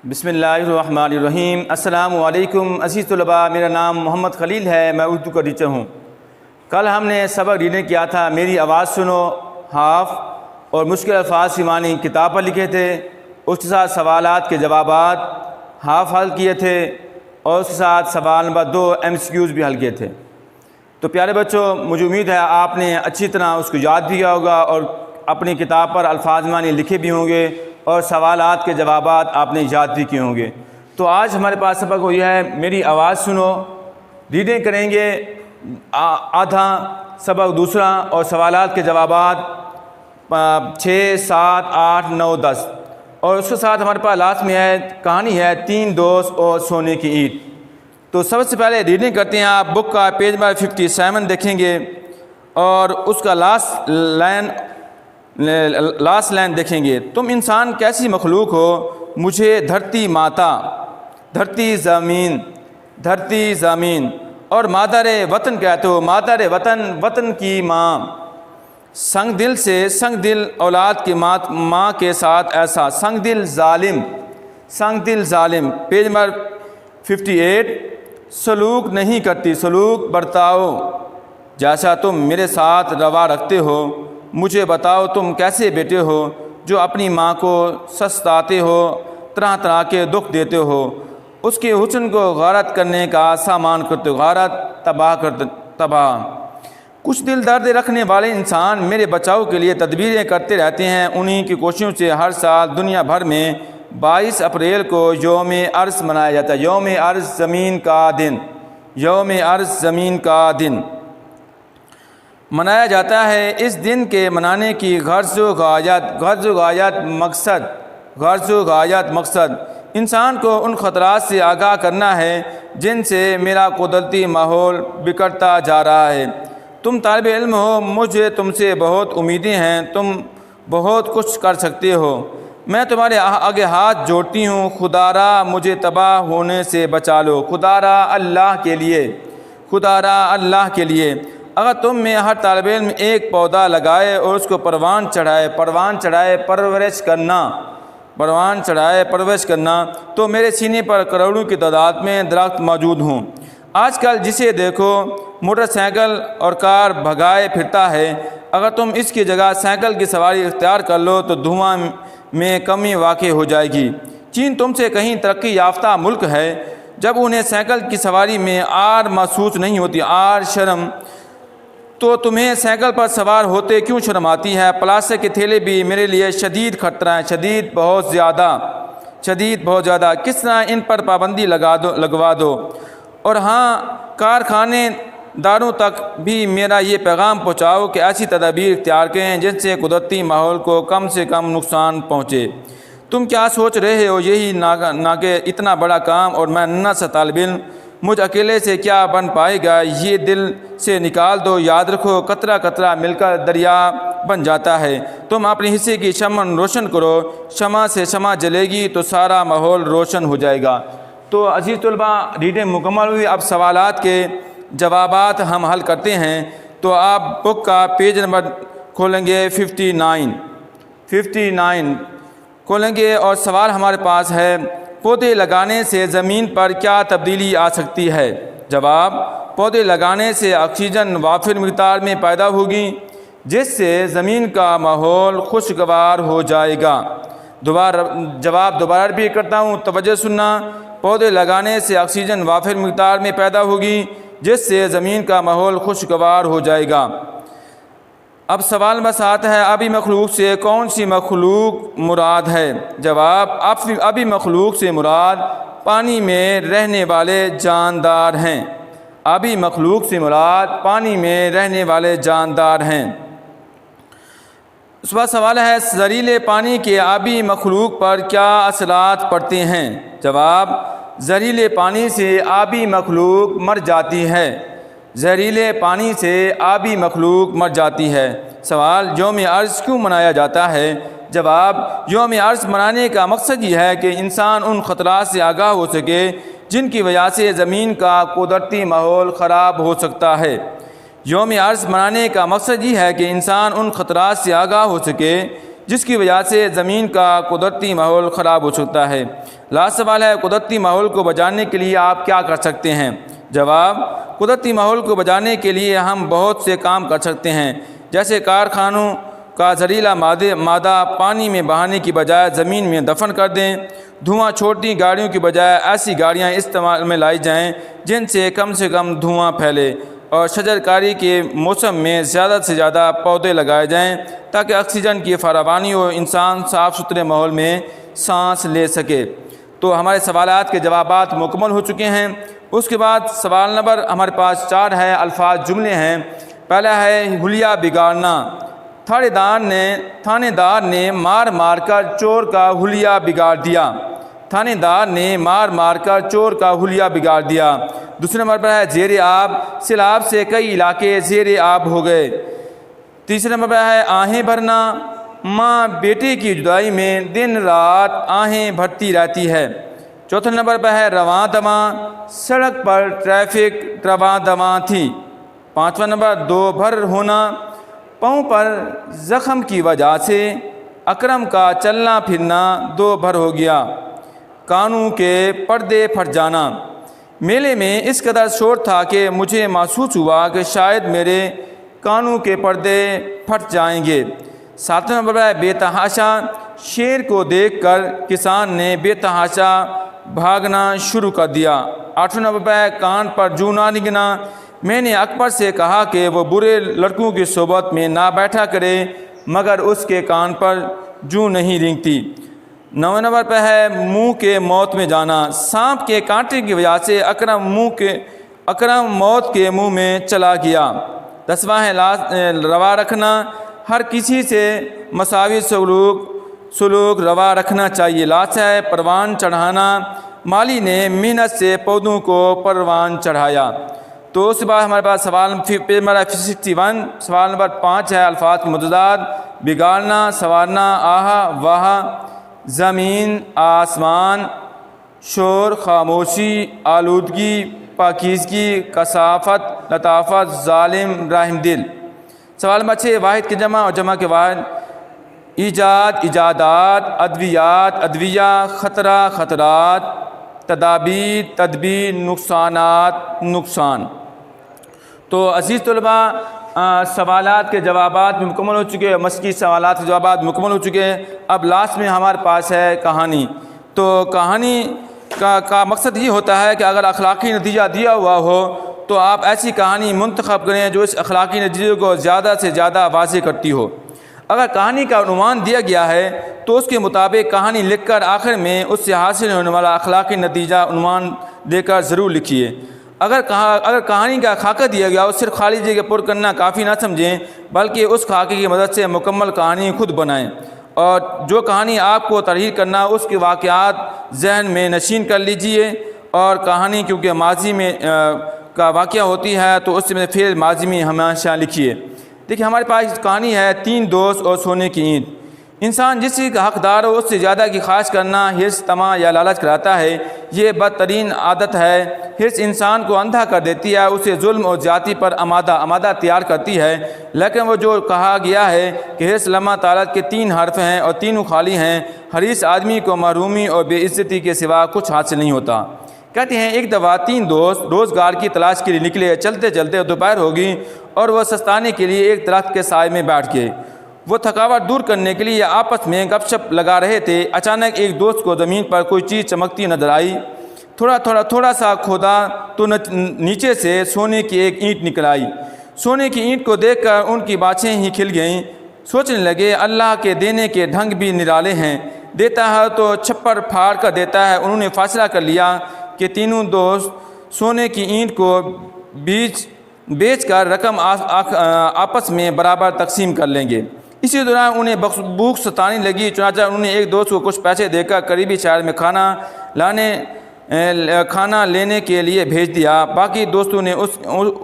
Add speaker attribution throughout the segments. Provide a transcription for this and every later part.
Speaker 1: بسم اللہ الرحمن الرحیم۔ السلام علیکم عزیز طلباء، میرا نام محمد خلیل ہے، میں اردو کا ٹیچر ہوں۔ کل ہم نے سبق ریڈنگ کیا تھا میری آواز سنو ہاف اور مشکل الفاظ کی معنی کتاب پر لکھے تھے، اس کے ساتھ سوالات کے جوابات ہاف حل کیے تھے اور اس کے ساتھ سوال نمبر 2 MCQs بھی حل کیے تھے۔ تو پیارے بچوں، مجھے امید ہے آپ نے اچھی طرح اس کو یاد بھی کیا ہوگا اور اپنی کتاب پر الفاظ معنی لکھے بھی ہوں گے اور سوالات کے جوابات آپ نے یاد بھی کیے ہوں گے۔ تو آج ہمارے پاس سبق وہ یہ ہے میری آواز سنو، ریڈنگ کریں گے آدھا، سبق دوسرا اور سوالات کے جوابات 6، 7، 8، 9، 10 اور اس کے ساتھ ہمارے پاس لاسٹ میں ہے کہانی ہے 3 دوست اور سونے کی اینٹ۔ تو سب سے پہلے ریڈنگ کرتے ہیں، آپ بک کا پیج نمبر 57 دیکھیں گے اور اس کا لاسٹ لائن دیکھیں گے۔ تم انسان کیسی مخلوق ہو، مجھے دھرتی ماتا، دھرتی زمین اور مادر وطن کہتے ہو، مادر وطن، وطن کی ماں، سنگ دل اولاد کی ماں کے ساتھ ایسا، سنگ دل ظالم، پیج نمبر 58۔ سلوک نہیں کرتی، سلوک برتاؤ جیسا تم میرے ساتھ روا رکھتے ہو، مجھے بتاؤ تم کیسے بیٹے ہو جو اپنی ماں کو سستاتے ہو، طرح طرح کے دکھ دیتے ہو، اس کے حسن کو غارت کرنے کا سامان کرتے ہو، غارت تباہ۔ کچھ دل درد رکھنے والے انسان میرے بچاؤ کے لیے تدبیریں کرتے رہتے ہیں، انہی کی کوششوں سے ہر سال دنیا بھر میں 22 اپریل کو یوم ارض منایا جاتا ہے، یوم ارض زمین کا دن، یوم ارض زمین کا دن منایا جاتا ہے۔ اس دن کے منانے کی غرض و غایت مقصد انسان کو ان خطرات سے آگاہ کرنا ہے جن سے میرا قدرتی ماحول بگڑتا جا رہا ہے۔ تم طالب علم ہو، مجھے تم سے بہت امیدیں ہیں، تم بہت کچھ کر سکتے ہو، میں تمہارے آگے ہاتھ جوڑتی ہوں، خدا را مجھے تباہ ہونے سے بچا لو، خدا را اللہ کے لیے۔ اگر تم میں ہر طالب علم ایک پودا لگائے اور اس کو پروان چڑھائے پرورش کرنا تو میرے سینے پر کروڑوں کی تعداد میں درخت موجود ہوں۔ آج کل جسے دیکھو موٹر سائیکل اور کار بھگائے پھرتا ہے، اگر تم اس کی جگہ سائیکل کی سواری اختیار کر لو تو دھواں میں کمی واقع ہو جائے گی۔ چین تم سے کہیں ترقی یافتہ ملک ہے، جب انہیں سائیکل کی سواری میں آر محسوس نہیں ہوتی، شرم، تو تمہیں سائیکل پر سوار ہوتے کیوں شرم آتی ہے؟ پلاسٹک کے تھیلے بھی میرے لیے شدید خطرہ ہیں، شدید بہت زیادہ، کس طرح ان پر پابندی لگوا دو۔ اور ہاں، کارخانے داروں تک بھی میرا یہ پیغام پہنچاؤ کہ ایسی تدابیر اختیار کریں جن سے قدرتی ماحول کو کم سے کم نقصان پہنچے۔ تم کیا سوچ رہے ہو، یہی نہ کہ اتنا بڑا کام اور میں ننھا سا طالب علم، مجھ اکیلے سے کیا بن پائے گا، یہ دل سے نکال دو۔ یاد رکھو، قطرہ قطرہ مل کر دریا بن جاتا ہے۔ تم اپنے حصے کی شمع روشن کرو، شمع سے شمع جلے گی تو سارا ماحول روشن ہو جائے گا۔ تو عزیز طلباء، ریڈنگ مکمل ہوئی، اب سوالات کے جوابات ہم حل کرتے ہیں۔ تو آپ بک کا پیج نمبر کھولیں گے 59 کھولیں گے اور سوال ہمارے پاس ہے، پودے لگانے سے زمین پر کیا تبدیلی آ سکتی ہے؟ جواب، پودے لگانے سے آکسیجن وافر مقدار میں پیدا ہوگی جس سے زمین کا ماحول خوشگوار ہو جائے گا۔ جواب دوبارہ بھی کرتا ہوں، توجہ سننا، پودے لگانے سے آکسیجن وافر مقدار میں پیدا ہوگی جس سے زمین کا ماحول خوشگوار ہو جائے گا۔ اب سوال نمبر 7 ہے، آبی مخلوق سے کون سی مخلوق مراد ہے؟ جواب، آبی مخلوق سے مراد پانی میں رہنے والے جاندار ہیں، آبی مخلوق سے مراد پانی میں رہنے والے جاندار ہیں۔ اس بعد سوال ہے، زہریلے پانی کے آبی مخلوق پر کیا اثرات پڑتے ہیں؟ جواب، زہریلے پانی سے آبی مخلوق مر جاتی ہے، زہریلے پانی سے آبی مخلوق مر جاتی ہے۔ سوال، یوم ارض کیوں منایا جاتا ہے؟ جواب، یوم ارض منانے کا مقصد یہ ہے کہ انسان ان خطرات سے آگاہ ہو سکے جن کی وجہ سے زمین کا قدرتی ماحول خراب ہو سکتا ہے۔ یوم ارض منانے کا مقصد یہ ہے کہ انسان ان خطرات سے آگاہ ہو سکے جس کی وجہ سے زمین کا قدرتی ماحول خراب ہو سکتا ہے۔ لاسٹ سوال ہے، قدرتی ماحول کو بچانے کے لیے آپ کیا کر سکتے ہیں؟ جواب، قدرتی ماحول کو بچانے کے لیے ہم بہت سے کام کر سکتے ہیں، جیسے کارخانوں کا زہریلا مادہ پانی میں بہانے کی بجائے زمین میں دفن کر دیں، دھواں چھوڑتی گاڑیوں کی بجائے ایسی گاڑیاں استعمال میں لائی جائیں جن سے کم دھواں پھیلے، اور شجر کاری کے موسم میں زیادہ سے زیادہ پودے لگائے جائیں تاکہ آکسیجن کی فراوانی اور انسان صاف ستھرے ماحول میں سانس لے سکے۔ تو ہمارے سوالات کے جوابات مکمل ہو چکے ہیں۔ اس کے بعد سوال نمبر ہمارے پاس 4 ہے، الفاظ جملے ہیں۔ پہلا ہے حلیہ بگاڑنا۔ تھانے دار نے مار کر چور کا حلیہ بگاڑ دیا۔ تھانے دار نے مار کر چور کا حلیہ بگاڑ دیا۔ دوسرے نمبر پر ہے زیر آب۔ سیلاب سے کئی علاقے زیر آب ہو گئے۔ تیسرے نمبر پر ہے آہیں بھرنا۔ ماں بیٹے کی جدائی میں دن رات آہیں بھرتی رہتی ہے۔ چوتھے نمبر پر ہے رواں دواں۔ سڑک پر ٹریفک رواں دواں تھی۔ پانچواں نمبر دو بھر ہونا۔ پاؤں پر زخم کی وجہ سے اکرم کا چلنا پھرنا دو بھر ہو گیا۔ کانوں کے پردے پھٹ جانا۔ میلے میں اس قدر شور تھا کہ مجھے محسوس ہوا کہ شاید میرے کانوں کے پردے پھٹ جائیں گے۔ ساتویں نمبر پر ہے بے تحاشا۔ شیر کو دیکھ کر کسان نے بے تحاشا بھاگنا شروع کر دیا۔ آٹھویں نمبر پر ہے کان پر جوں نہ رنگنا۔ میں نے اکبر سے کہا کہ وہ برے لڑکوں کی صحبت میں نہ بیٹھا کرے، مگر اس کے کان پر جوں نہیں رنگتی۔ 9 نمبر پہ ہے منہ کے موت میں جانا۔ سانپ کے کانٹے کی وجہ سے اکرم موت کے منہ میں چلا گیا۔ 10واں ہے روا رکھنا۔ ہر کسی سے مساوی سلوک روا رکھنا چاہیے۔ لاسٹ ہے پروان چڑھانا۔ مالی نے محنت سے پودوں کو پروان چڑھایا۔ تو اس کے بعد ہمارے پاس سوال پیج نمبر 61۔ سوال نمبر 5 ہے الفاظ کے متضاد۔ بگاڑنا، سنوارنا، آہا واہا، زمین، آسمان، شور، خاموشی، آلودگی، پاکیزگی، کثافت، لطافت، ظالم، رحم دل۔ سوال نمبر 6 واحد کی جمع اور جمع کے واحد۔ ایجاد، ایجادات، ادویات، ادویہ، خطرہ، خطرات، تدابیر، تدبیر، نقصانات، نقصان۔ تو عزیز طلباء، سوالات کے جوابات مکمل ہو چکے ہیں، مسکی سوالات کے جوابات مکمل ہو چکے ہیں۔ اب لاسٹ میں ہمارے پاس ہے کہانی۔ تو کہانی کا مقصد یہ ہوتا ہے کہ اگر اخلاقی نتیجہ دیا ہوا ہو تو آپ ایسی کہانی منتخب کریں جو اس اخلاقی نتیجے کو زیادہ سے زیادہ واضح کرتی ہو۔ اگر کہانی کا عنوان دیا گیا ہے تو اس کے مطابق کہانی لکھ کر آخر میں اس سے حاصل ہونے والا اخلاقی نتیجہ عنوان دے کر ضرور لکھیے۔ اگر کہانی کا خاکہ دیا گیا اور صرف خالی جگہ پر کرنا کافی نہ سمجھیں، بلکہ اس خاکے کی مدد سے مکمل کہانی خود بنائیں، اور جو کہانی آپ کو تحریر کرنا اس کے واقعات ذہن میں نشین کر لیجئے۔ اور کہانی کیونکہ ماضی میں کا واقعہ ہوتی ہے تو اس میں پھر ماضی میں ہمیشہ لکھیے۔ دیکھیے ہمارے پاس کہانی ہے 3 دوست اور سونے کی اینٹ۔ انسان جس چیز کا حقدار ہو اس سے زیادہ کی خواہش کرنا حرص، طمع یا لالچ کراتا ہے۔ یہ بدترین عادت ہے۔ حرص انسان کو اندھا کر دیتی ہے، اسے ظلم اور زیادتی پر آمادہ تیار کرتی ہے۔ لیکن وہ جو کہا گیا ہے کہ حرص لمع طالت کے 3 حرف ہیں اور تینوں خالی ہیں، حریص آدمی کو محرومی اور بے عزتی کے سوا کچھ حاصل نہیں ہوتا۔ کہتے ہیں ایک دفعہ 3 دوست روزگار کی تلاش کے لیے نکلے۔ چلتے چلتے دوپہر ہوگی اور وہ سستانے کے لیے ایک درخت کے سائے میں بیٹھ گئے۔ وہ تھکاوٹ دور کرنے کے لیے آپس میں گپ شپ لگا رہے تھے۔ اچانک ایک دوست کو زمین پر کوئی چیز چمکتی نظر آئی۔ تھوڑا سا کھودا تو نیچے سے سونے کی ایک اینٹ نکل آئی۔ سونے کی اینٹ کو دیکھ کر ان کی باتیں ہی کھل گئیں۔ سوچنے لگے اللہ کے دینے کے ڈھنگ بھی نرالے ہیں، دیتا ہے تو چھپر پھاڑ کر دیتا ہے۔ انہوں نے فیصلہ کر لیا کہ تینوں دوست سونے کی اینٹ کو بیچ کر رقم آپس میں برابر تقسیم کر لیں گے۔ اسی دوران انہیں بھوک ستانے لگی، چنانچہ انہوں نے ایک دوست کو کچھ پیسے دے کر قریبی شہر میں کھانا لینے کے لیے بھیج دیا۔ باقی دوستوں نے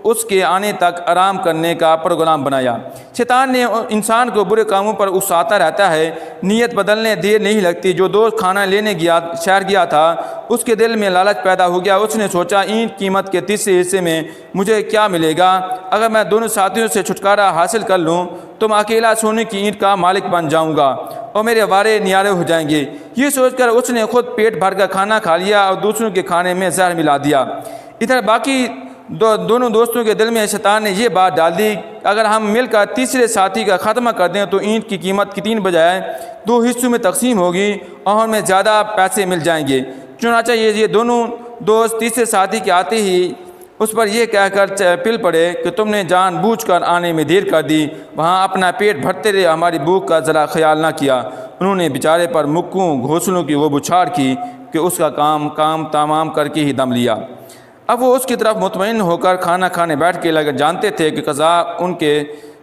Speaker 1: اس کے آنے تک آرام کرنے کا پروگرام بنایا۔ شیطان نے انسان کو برے کاموں پر اکساتا رہتا ہے، نیت بدلنے دیر نہیں لگتی۔ جو دوست کھانا لینے شہر گیا تھا اس کے دل میں لالچ پیدا ہو گیا۔ اس نے سوچا اینٹ قیمت کے تیسرے حصے میں مجھے کیا ملے گا؟ اگر میں دونوں ساتھیوں سے چھٹکارا حاصل کر لوں تو میں اکیلا سونے کی اینٹ کا مالک بن جاؤں گا اور میرے وارے نیارے ہو جائیں گے۔ یہ سوچ کر اس نے خود پیٹ بھر کر کھانا کھا لیا اور دوسروں کے کھانے میں زہر ملا دیا۔ ادھر باقی دونوں دوستوں کے دل میں شیطان نے یہ بات ڈال دی، اگر ہم مل کر تیسرے ساتھی کا خاتمہ کر دیں تو اینٹ کی قیمت کی 3 بجائے 2 حصوں میں تقسیم ہوگی اور ہمیں زیادہ پیسے مل جائیں گے۔ چنانچہ یہ دونوں دوست تیسرے ساتھی کے آتے ہی اس پر یہ کہہ کر پل پڑے کہ تم نے جان بوجھ کر آنے میں دیر کر دی، وہاں اپنا پیٹ بھرتے رہے، ہماری بھوک کا ذرا خیال نہ کیا۔ انہوں نے بیچارے پر مکوں گھونسلوں کی وہ بچھاڑ کی کہ اس کا کام تمام کر کے ہی دم لیا۔ اب وہ اس کی طرف مطمئن ہو کر کھانا کھانے بیٹھ کے لگے، جانتے تھے کہ قضا ان کے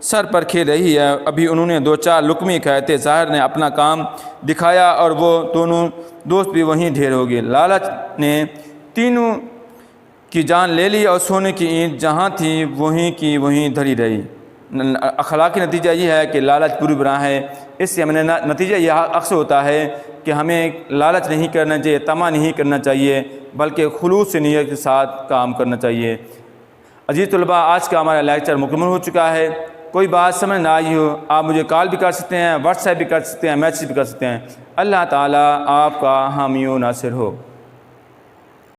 Speaker 1: سر پر کھیل رہی ہے۔ ابھی انہوں نے 2-4 لقمے کھائے تھے، ظاہر نے اپنا کام دکھایا اور وہ دونوں دوست بھی وہیں ڈھیر ہو گئے۔ لالچ نے تینوں کی جان لے لی اور سونے کی اینٹ جہاں تھی وہیں کی وہیں دھری رہی۔ اخلاقی نتیجہ یہ ہے کہ لالچ بری بنا ہے۔ اس سے ہمیں نتیجہ یہ اکثر ہوتا ہے کہ ہمیں لالچ نہیں کرنا چاہیے، طمع نہیں کرنا چاہیے، بلکہ خلوص سے نیت کے ساتھ کام کرنا چاہیے۔ عزیز طلباء، آج کا ہمارا لیکچر مکمل ہو چکا ہے۔ کوئی بات سمجھ نہ آئی ہو آپ مجھے کال بھی کر سکتے ہیں، واٹس ایپ بھی کر سکتے ہیں، میسیج بھی کر سکتے ہیں۔ اللہ تعالیٰ آپ کا حامی و ناصر ہو۔